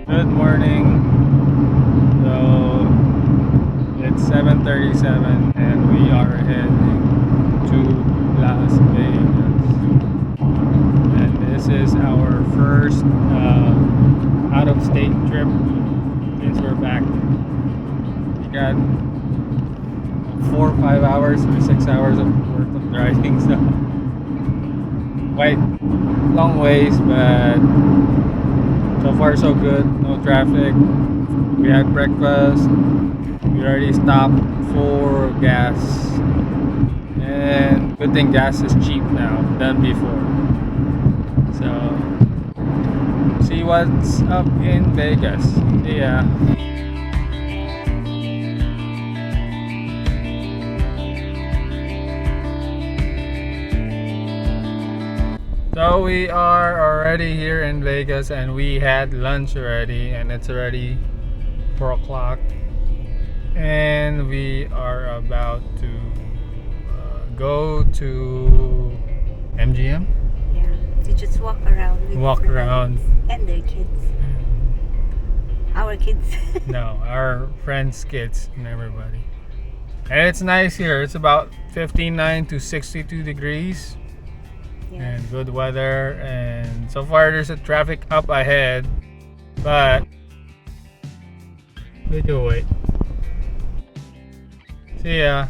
Good morning. So it's 7:37 and we are heading to Las Vegas. And this is our first out-of-state trip since we're back. We got 4 or 5 hours or 6 hours of worth of driving, so quite long ways, but so far so good. No traffic. We had breakfast. We already stopped for gas, and good thing gas is cheap now than before. So see what's up in Vegas. See ya. So we are already here in Vegas and we had lunch already, and it's already 4 o'clock and we are about to go to MGM. Yeah, to just walk around with Walk friends around. and their kids. Our kids. No, our friends, kids, and everybody. And it's nice here. It's about 59 to 62 degrees. Yeah. And good weather, and so far there's a traffic up ahead, but we do wait. See ya.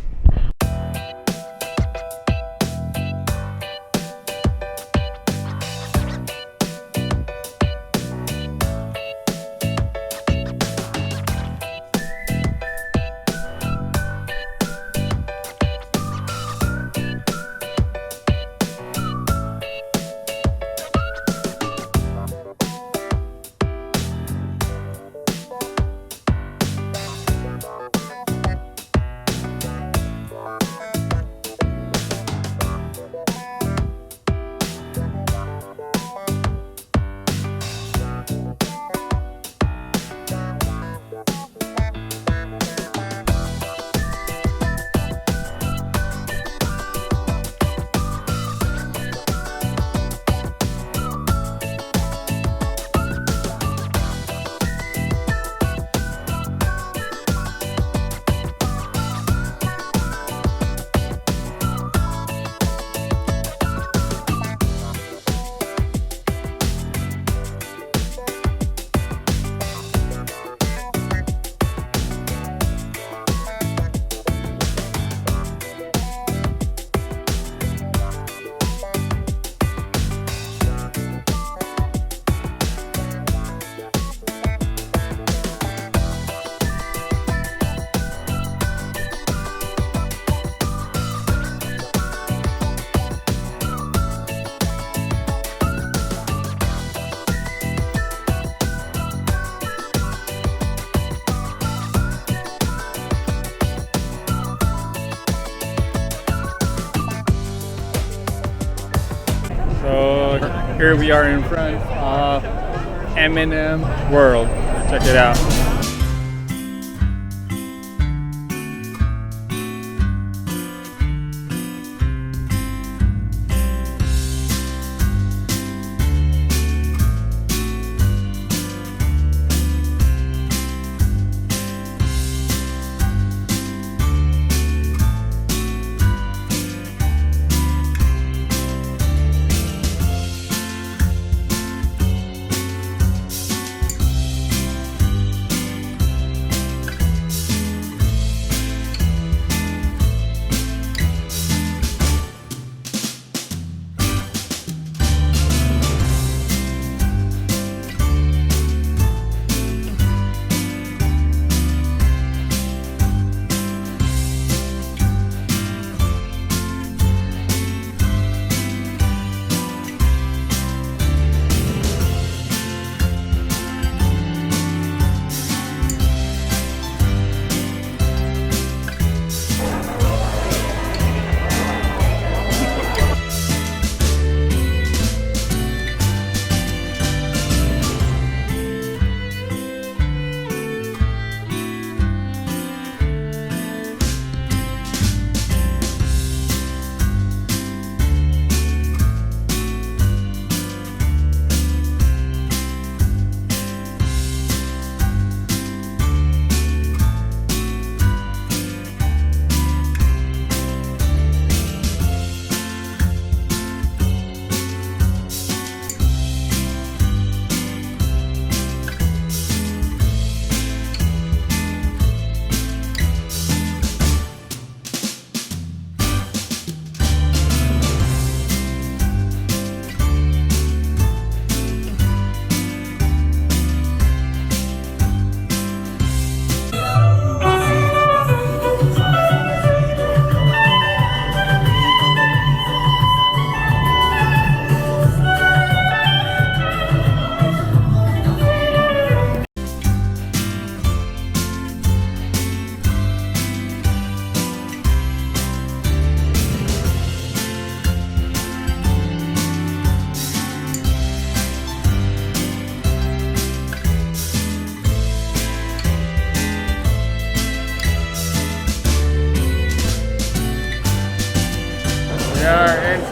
So here we are in front of M&M World. Check it out.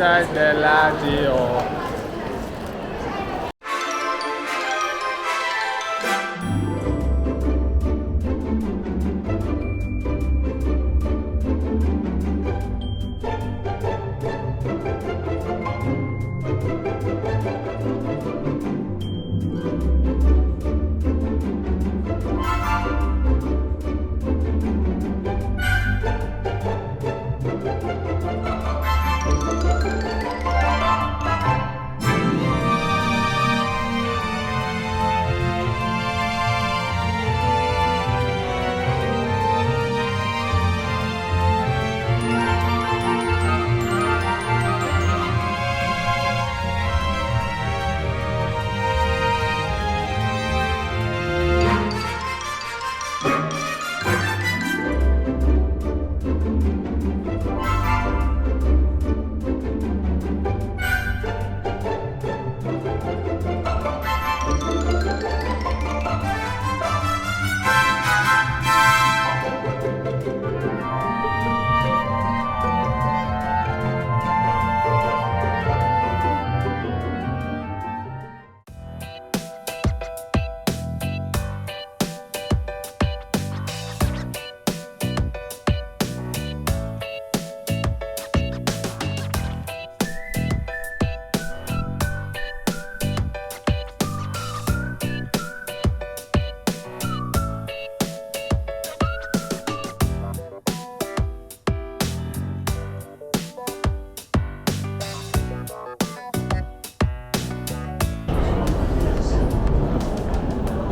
inside Bellagio.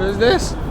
What is this?